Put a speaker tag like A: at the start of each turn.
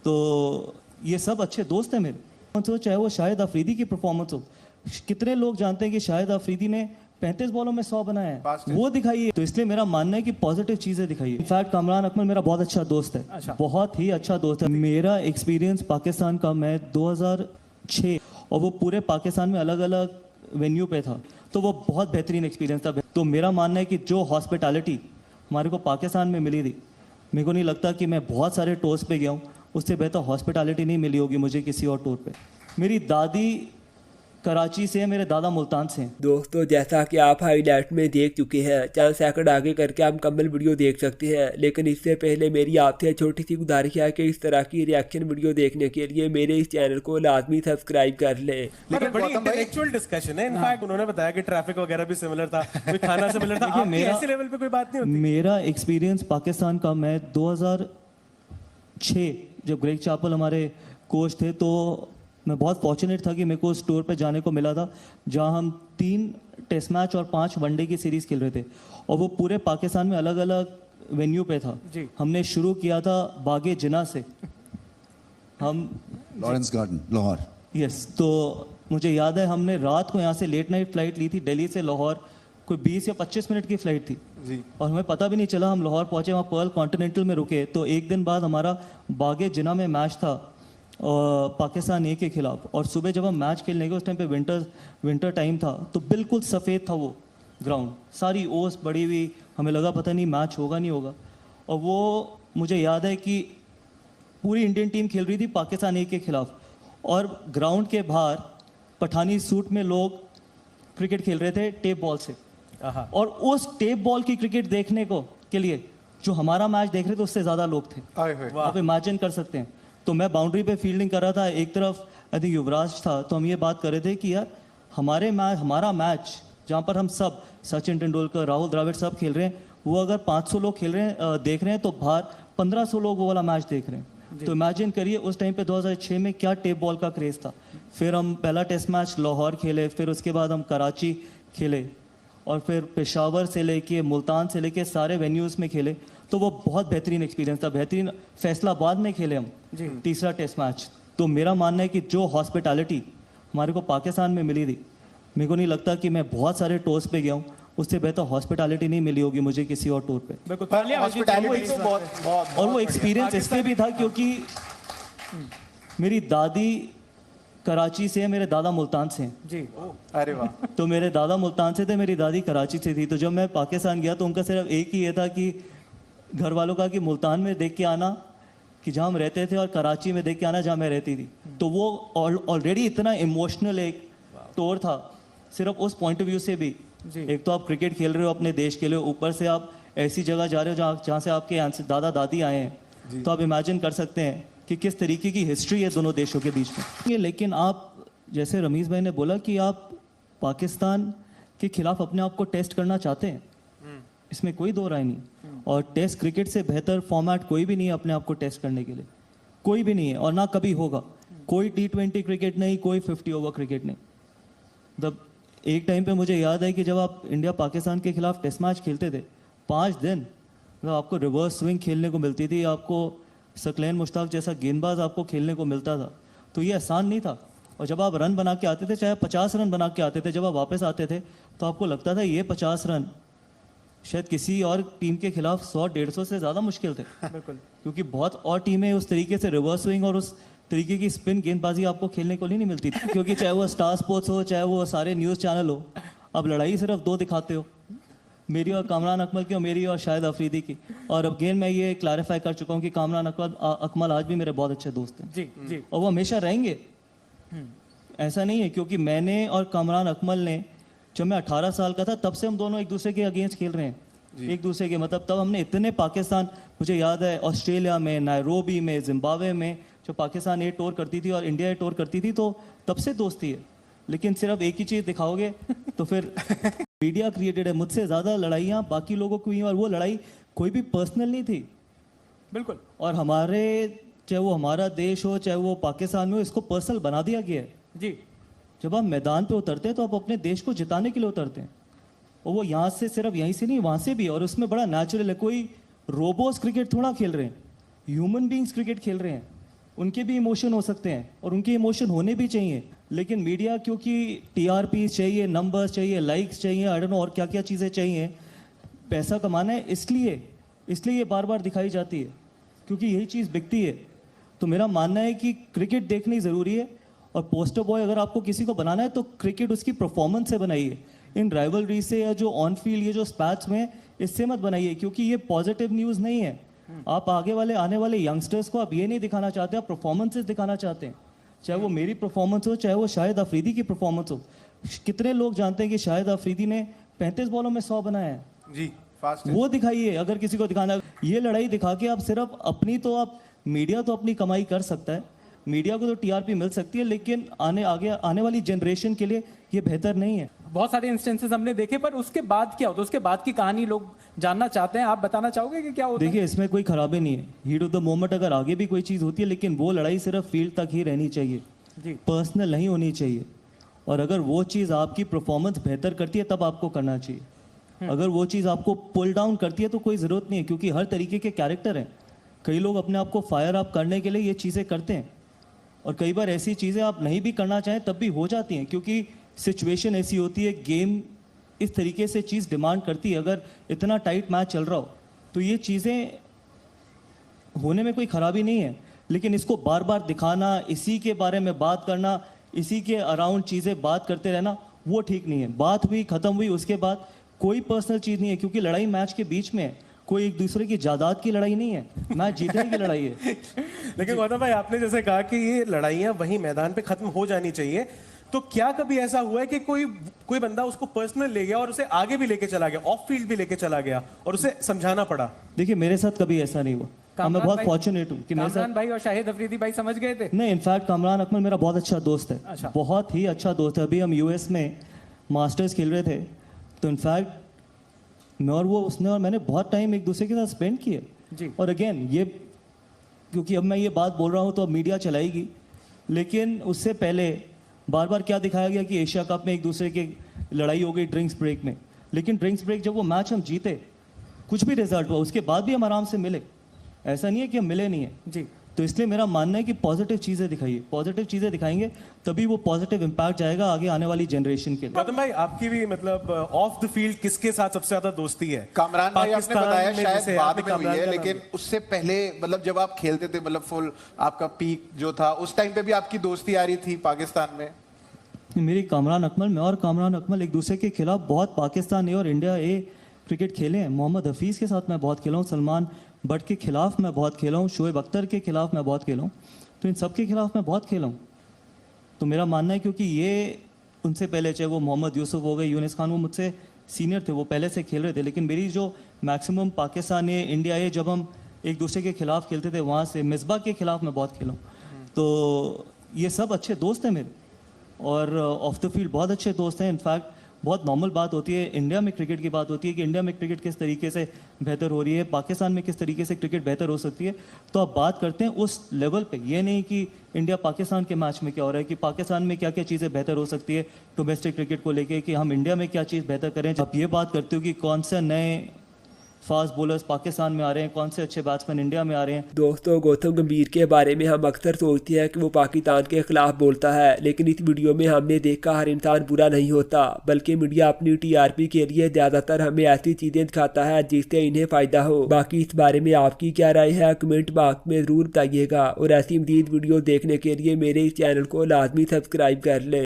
A: तो ये सब अच्छे दोस्त हैं मेरे। तो चाहे वो शाहिद अफरीदी की परफॉर्मेंस हो, कितने लोग जानते हैं कि शाहिद अफरीदी ने 35 बॉलों में 100 बनाया है, वो दिखाइए। तो इसलिए मेरा मानना है कि पॉजिटिव चीजें दिखाइए। इनफैक्ट कामरान अकमल मेरा बहुत अच्छा दोस्त है, बहुत ही अच्छा दोस्त है। मेरा एक्सपीरियंस पाकिस्तान का, मैं 2006 और वो पूरे पाकिस्तान में अलग अलग वेन्यू पे था, तो वो बहुत बेहतरीन एक्सपीरियंस था। तो मेरा मानना है कि जो हॉस्पिटैलिटी हमारे को पाकिस्तान में मिली थी, मेरे को नहीं लगता कि मैं बहुत सारे टूर्स पे गया हूँ, उससे बेहतर हॉस्पिटैलिटी नहीं मिली होगी मुझे किसी और टूर पे। मेरी दादी कराची से है, मेरे दादा मुल्तान से हैं।
B: दोस्तों जैसा कि आप हाईलाइट में देख चुके हैं, चंद सेकंड आगे करके आप मुकम्मल वीडियो देख सकते हैं, लेकिन इससे पहले मेरी आपसे छोटी सी गुजारिश है कि इस तरह की रिएक्शन वीडियो देखने के लिए मेरे इस चैनल को लाजमी सब्सक्राइब कर लें।
C: लेकिन बड़ी इंटेलेक्चुअल डिस्कशन है। इनफैक्ट उन्होंने बताया कि ट्रैफिक वगैरह भी सिमिलर था, कोई खाना सिमिलर था। आपकी ऐसे लेवल पे कोई बात नहीं होती।
A: मेरा एक्सपीरियंस पाकिस्तान का, मैं 2006 जब ग्रेग चापल हमारे कोच थे, तो मैं बहुत फॉर्चुनेट था कि मेरे को उस टूर पे जाने को मिला था, जहां हम 3 टेस्ट मैच और 5 वनडे की सीरीज खेल रहे थे, और वो पूरे पाकिस्तान में अलग अलग वेन्यू पे था। हमने शुरू किया था बागे जिना से, हम
D: लॉरेंस गार्डन लाहौर।
A: यस, तो मुझे याद है हमने रात को यहाँ से लेट नाइट फ्लाइट ली थी दिल्ली से लाहौर, कोई 20 या 25 मिनट की फ्लाइट थी जी। और हमें पता भी नहीं चला, हम लाहौर पहुंचे, वहाँ पर्ल कॉन्टिनेंटल में रुके। तो एक दिन बाद हमारा बागे जिना में मैच था पाकिस्तान ए के खिलाफ, और सुबह जब हम मैच खेलने गए उस टाइम पे विंटर टाइम था, तो बिल्कुल सफ़ेद था वो ग्राउंड, सारी ओस बड़ी हुई, हमें लगा पता नहीं मैच होगा नहीं होगा। और वो मुझे याद है कि पूरी इंडियन टीम खेल रही थी पाकिस्तान ए के खिलाफ, और ग्राउंड के बाहर पठानी सूट में लोग क्रिकेट खेल रहे थे टेप बॉल से, और उस टेप बॉल की क्रिकेट देखने को के लिए जो हमारा मैच देख रहे थे उससे ज़्यादा लोग थे। आप इमेजिन कर सकते हैं। तो मैं बाउंड्री पे फील्डिंग कर रहा था, एक तरफ आई थिंक युवराज था, तो हम ये बात कर रहे थे कि यार हमारा मैच जहाँ पर हम सब, सचिन तेंदुलकर, राहुल द्रविड़ सब खेल रहे हैं, वो अगर 500 लोग खेल रहे हैं देख रहे हैं, तो बाहर 1500 लोग वो वाला मैच देख रहे हैं। तो इमेजिन करिए उस टाइम पे 2006 में क्या टेप बॉल का क्रेज था। फिर हम पहला टेस्ट मैच लाहौर खेले, फिर उसके बाद हम कराची खेले, और फिर पेशावर से लेके मुल्तान से लेके सारे वेन्यूज़ में खेले। तो वो बहुत बेहतरीन एक्सपीरियंस था। बेहतरीन फैसलाबाद में खेले हम तीसरा टेस्ट मैच। तो मेरा मानना है कि जो हॉस्पिटैलिटी हमारे को पाकिस्तान में मिली थी, मेरे को नहीं लगता कि मैं बहुत सारे टूर्स पे गया हूँ, उससे बेहतर हॉस्पिटैलिटी नहीं मिली होगी मुझे किसी और टूर पे। और वो एक्सपीरियंस इसलिए भी था क्योंकि मेरी दादी कराची से है, मेरे दादा मुल्तान से हैं
C: जी। अरे वाह।
A: तो मेरे दादा मुल्तान से थे, मेरी दादी कराची से थी। तो जब मैं पाकिस्तान गया तो उनका सिर्फ एक ही ये था कि घर वालों का कि मुल्तान में देख के आना कि जहाँ हम रहते थे, और कराची में देख के आना जहाँ मैं रहती थी। तो वो ऑलरेडी इतना इमोशनल एक टूर था, सिर्फ उस पॉइंट ऑफ व्यू से भी। एक तो आप क्रिकेट खेल रहे हो अपने देश के लिए, ऊपर से आप ऐसी जगह जा रहे हो जहाँ से आपके दादा दादी आए हैं। तो आप इमेजिन कर सकते हैं कि किस तरीके की हिस्ट्री है दोनों देशों के बीच में। लेकिन आप, जैसे रमीज़ भाई ने बोला कि आप पाकिस्तान के खिलाफ अपने आप को टेस्ट करना चाहते हैं, इसमें कोई दो राय नहीं। और टेस्ट क्रिकेट से बेहतर फॉर्मेट कोई भी नहीं है अपने आप को टेस्ट करने के लिए, कोई भी नहीं है, और ना कभी होगा। कोई T20 क्रिकेट नहीं, कोई 50 ओवर क्रिकेट नहीं। जब एक टाइम पे मुझे याद है कि जब आप इंडिया पाकिस्तान के खिलाफ टेस्ट मैच खेलते थे, 5 दिन मतलब आपको रिवर्स स्विंग खेलने को मिलती थी, आपको सकलैन मुश्ताक जैसा गेंदबाज आपको खेलने को मिलता था। तो ये आसान नहीं था। और जब आप रन बना के आते थे, चाहे 50 रन बना के आते थे, जब आप वापस आते थे तो आपको लगता था ये 50 रन शायद किसी और टीम के खिलाफ 100-150 से ज़्यादा मुश्किल थे। बिल्कुल, क्योंकि बहुत और टीमें उस तरीके से रिवर्स स्विंग और उस तरीके की स्पिन गेंदबाजी आपको खेलने को नहीं मिलती थी। क्योंकि चाहे वो स्टार स्पोर्ट्स हो, चाहे वो सारे न्यूज़ चैनल हो, अब लड़ाई सिर्फ 2 दिखाते हो, मेरी और कामरान अकमल की, और मेरी और शाहिद अफरीदी की। और अब अगेन मैं ये क्लैरिफाई कर चुका हूँ कि कामरान अकमल आज भी मेरे बहुत अच्छे दोस्त हैं
C: जी जी,
A: और वो हमेशा रहेंगे। ऐसा नहीं है, क्योंकि मैंने और कामरान अकमल ने, जब मैं 18 साल का था तब से हम दोनों एक दूसरे के अगेंस्ट खेल रहे हैं। एक दूसरे के मतलब तब हमने इतने पाकिस्तान, मुझे याद है ऑस्ट्रेलिया में, नायरोबी में, जिम्बाब्वे में, जो पाकिस्तान ए टूर करती थी और इंडिया ए टूर करती थी, तो तब से दोस्ती है। लेकिन सिर्फ एक ही चीज़ दिखाओगे तो फिर मीडिया क्रिएटेड है। मुझसे ज़्यादा लड़ाइयाँ बाकी लोगों की हुई, और वो लड़ाई कोई भी पर्सनल नहीं थी।
C: बिल्कुल।
A: और हमारे, चाहे वो हमारा देश हो चाहे वो पाकिस्तान में हो, इसको पर्सनल बना दिया गया है
C: जी।
A: जब आप मैदान पे उतरते हैं तो आप अपने देश को जिताने के लिए उतरते हैं, और वो यहाँ से सिर्फ यहीं से नहीं, वहाँ से भी। और उसमें बड़ा नेचुरल है, कोई रोबोस क्रिकेट थोड़ा खेल रहे हैं, ह्यूमन बींग्स क्रिकेट खेल रहे हैं। उनके भी इमोशन हो सकते हैं और उनके इमोशन होने भी चाहिए, लेकिन मीडिया क्योंकि टीआरपी चाहिए, नंबर्स चाहिए, लाइक्स चाहिए, आई डोंट नो और क्या क्या चीज़ें चाहिए, पैसा कमाना है, इसलिए ये बार बार दिखाई जाती है क्योंकि यही चीज़ बिकती है। तो मेरा मानना है कि क्रिकेट देखनी ज़रूरी है और पोस्टर बॉय अगर आपको किसी को बनाना है तो क्रिकेट उसकी परफॉर्मेंस से बनाइए, इन राइवलरी से या जो ऑन फील्ड ये जो स्पैट्स में इससे मत बनाइए, क्योंकि ये पॉजिटिव न्यूज़ नहीं है। आप आने वाले यंगस्टर्स को आप ये नहीं दिखाना चाहते, आप परफॉर्मेंसेस दिखाना चाहते हैं, चाहे वो मेरी परफॉर्मेंस हो, चाहे वो शाहिद अफरीदी की परफॉर्मेंस हो। कितने लोग जानते हैं कि शाहिद अफरीदी ने 35 बॉलों में 100 बनाया है?
C: जी, फास्ट
A: वो दिखाइए अगर किसी को दिखाना। ये लड़ाई दिखा के आप सिर्फ अपनी, तो आप मीडिया तो अपनी कमाई कर सकता है, मीडिया को तो टीआरपी मिल सकती है, लेकिन आने वाली जनरेशन के लिए ये बेहतर नहीं है।
E: बहुत सारे इंस्टेंसेस हमने देखे, पर उसके बाद क्या होता है, उसके बाद की कहानी लोग जानना चाहते हैं। आप बताना चाहोगे कि क्या होता है?
A: देखिए, इसमें कोई खराबी नहीं है, हीट ऑफ द मोमेंट अगर आगे भी कोई चीज़ होती है, लेकिन वो लड़ाई सिर्फ फील्ड तक ही रहनी चाहिए
E: जी,
A: पर्सनल नहीं होनी चाहिए। और अगर वो चीज़ आपकी परफॉर्मेंस बेहतर करती है तब आपको करना चाहिए। अगर वो चीज़ आपको पुल डाउन करती है तो कोई ज़रूरत नहीं है, क्योंकि हर तरीके के कैरेक्टर हैं। कई लोग अपने आप को फायर अप करने के लिए ये चीज़ें करते हैं, और कई बार ऐसी चीज़ें आप नहीं भी करना चाहें तब भी हो जाती हैं, क्योंकि सिचुएशन ऐसी होती है, गेम इस तरीके से चीज़ डिमांड करती है। अगर इतना टाइट मैच चल रहा हो तो ये चीज़ें होने में कोई खराबी नहीं है, लेकिन इसको बार बार दिखाना, इसी के बारे में बात करना, इसी के अराउंड चीज़ें बात करते रहना, वो ठीक नहीं है। बात हुई, ख़त्म हुई, उसके बाद कोई पर्सनल चीज़ नहीं है, क्योंकि लड़ाई मैच के बीच में है, कोई एक दूसरे की जायदाद की लड़ाई नहीं है, मैच जीतने की लड़ाई है।
C: लेकिन गौतम भाई, आपने जैसे कहा कि ये लड़ाइयाँ वहीं मैदान पे खत्म हो जानी चाहिए, तो क्या कभी ऐसा हुआ है कि कोई बंदा उसको पर्सनल ले गया और उसे आगे भी लेके चला गया, ऑफ फील्ड भी लेके चला गया और उसे समझाना पड़ा?
A: देखिए, मेरे साथ कभी ऐसा नहीं हुआ, मैं बहुत फॉर्चुनेट हूँ कि मेरे साथ।
E: कामरान भाई और शाहिद अफरीदी भाई समझ गए थे?
A: नहीं, इनफैक्ट कामरान अकमल मेरा बहुत अच्छा दोस्त है।
E: अच्छा।
A: बहुत ही अच्छा दोस्त है। अभी हम यूएस में मास्टर्स खेल रहे थे, तो इनफैक्ट मैं और वो, उसने और मैंने बहुत टाइम एक दूसरे के साथ स्पेंड किए
E: जी।
A: और अगेन ये, क्योंकि अब मैं ये बात बोल रहा हूँ तो अब मीडिया चलाएगी, लेकिन उससे पहले बार बार क्या दिखाया गया कि एशिया कप में एक दूसरे की लड़ाई हो गई ड्रिंक्स ब्रेक में, लेकिन ड्रिंक्स ब्रेक जब वो मैच हम जीते, कुछ भी रिजल्ट हुआ, उसके बाद भी हम आराम से मिले, ऐसा नहीं है कि हम मिले नहीं है
E: जी।
A: तो इसलिए मेरा मानना है कि पॉजिटिव चीज़ें दिखाइए, पॉजिटिव चीज़ें दिखाएंगे तभी वो पॉजिटिव इम्पैक्ट जाएगा आगे आने वाली जनरेशन के लिए।
C: गौतम भाई, आपकी भी मतलब ऑफ द फील्ड किसके साथ सबसे ज्यादा दोस्ती है?
F: कामरान भाई, आपने बताया
C: में
F: शायद
C: जैसे
F: बाद
C: आपने
F: में हुई
C: कामरान
F: है,
C: का
F: लेकिन उससे पहले मतलब जब आप खेलते थे, मतलब फुल आपका पीक जो था, उस टाइम पे भी आपकी दोस्ती आ रही थी पाकिस्तान में?
A: मेरी कामरान अकमल, मैं और कामरान अकमल एक दूसरे के खिलाफ बहुत पाकिस्तान ए और इंडिया ए क्रिकेट खेले हैं। मोहम्मद हफीज़ के साथ मैं बहुत खेला हूँ, सलमान बट के खिलाफ मैं बहुत खेला हूँ, शोएब अख्तर के खिलाफ मैं बहुत खेला हूँ, तो इन सब के खिलाफ मैं बहुत खेला हूँ। तो मेरा मानना है, क्योंकि ये उनसे पहले, चाहे वो मोहम्मद यूसुफ हो गए, यूनिस खान, वो मुझसे सीनियर थे, वो पहले से खेल रहे थे, लेकिन मेरी जो मैक्सिमम पाकिस्तान ए इंडिया ए जब हम एक दूसरे के खिलाफ खेलते थे, वहाँ से मिसबा के खिलाफ मैं बहुत खेला हूँ। तो ये सब अच्छे दोस्त हैं मेरे, और ऑफ द फील्ड बहुत अच्छे दोस्त हैं। इनफैक्ट बहुत नॉर्मल बात होती है, इंडिया में क्रिकेट की बात होती है कि इंडिया में क्रिकेट किस तरीके से बेहतर हो रही है, पाकिस्तान में किस तरीके से क्रिकेट बेहतर हो सकती है, तो आप बात करते हैं उस लेवल पे। ये नहीं कि इंडिया पाकिस्तान के मैच में क्या हो रहा है, कि पाकिस्तान में क्या क्या चीज़ें बेहतर हो सकती है डोमेस्टिक क्रिकेट को लेके, कि हम इंडिया में क्या चीज़ बेहतर करें। आप ये बात करते हो कि कौन से नए फास्ट बॉलर्स पाकिस्तान में आ रहे हैं, कौन से अच्छे बैट्समैन इंडिया में आ रहे हैं।
B: दोस्तों, गौतम गंभीर के बारे में हम अक्सर सोचते हैं कि वो पाकिस्तान के खिलाफ बोलता है, लेकिन इस वीडियो में हमने देखा हर इंसान बुरा नहीं होता, बल्कि मीडिया अपनी टीआरपी के लिए ज़्यादातर हमें ऐसी चीज़ें दिखाता है जिससे इन्हें फ़ायदा हो। बाकी इस बारे में आपकी क्या राय है, कमेंट बॉक्स में ज़रूर बताइएगा, और ऐसी मज़ीद वीडियो देखने के लिए मेरे इस चैनल को लाजमी सब्सक्राइब कर लें।